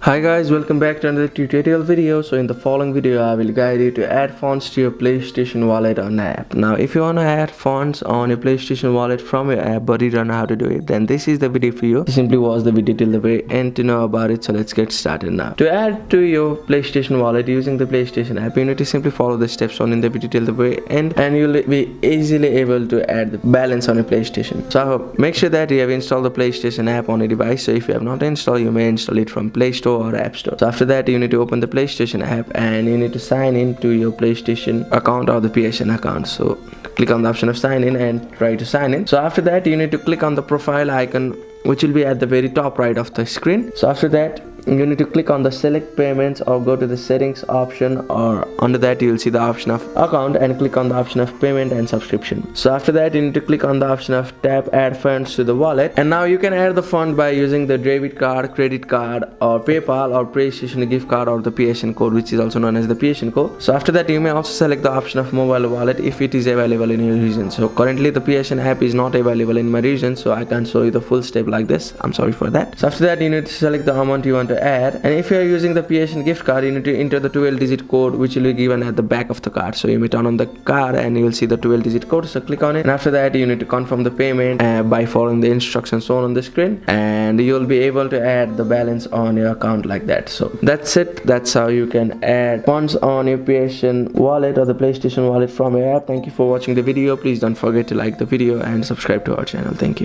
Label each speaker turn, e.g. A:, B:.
A: Hi guys, welcome back to another tutorial video. So in the following video I will guide you to add fonts to your PlayStation wallet on app. Now if you want to add fonts on your PlayStation wallet from your app but you don't know how to do it, then this is the video for you. Simply watch the video till the very end to know about it. So let's get started now. To add to your PlayStation wallet using the PlayStation app, you need to simply follow the steps on in the video till the very end and you'll be easily able to add the balance on your PlayStation. So make sure that you have installed the PlayStation app on your device. So if you have not installed, you may install it from Play Store or App Store. So after that you need to open the PlayStation app and you need to sign in to your PlayStation account or the PSN account. So click on the option of sign in and try to sign in. So after that you need to click on the profile icon, which will be at the very top right of the screen. So after that you need to click on the select payments or go to the settings option, or under that you will see the option of account and click on the option of payment and subscription. So after that you need to click on the option of tap add funds to the wallet, and now you can add the fund by using the debit card, credit card or PayPal or PlayStation gift card or the PSN code, which is also known as the PSN code. So after that you may also select the option of mobile wallet if it is available in your region. So currently the PSN app is not available in my region, so I can't show you the full step like this. I'm sorry for that. So after that you need to select the amount you want to add, and if you are using the PSN gift card you need to enter the 12-digit code which will be given at the back of the card. So you may turn on the card and you will see the 12-digit code, so click on it, and after that you need to confirm the payment by following the instructions shown on the screen, and you will be able to add the balance on your account like that. So that's it. That's how you can add funds on your PSN wallet or the PlayStation wallet from your app. Thank you for watching the video. Please don't forget to like the video and subscribe to our channel. Thank you.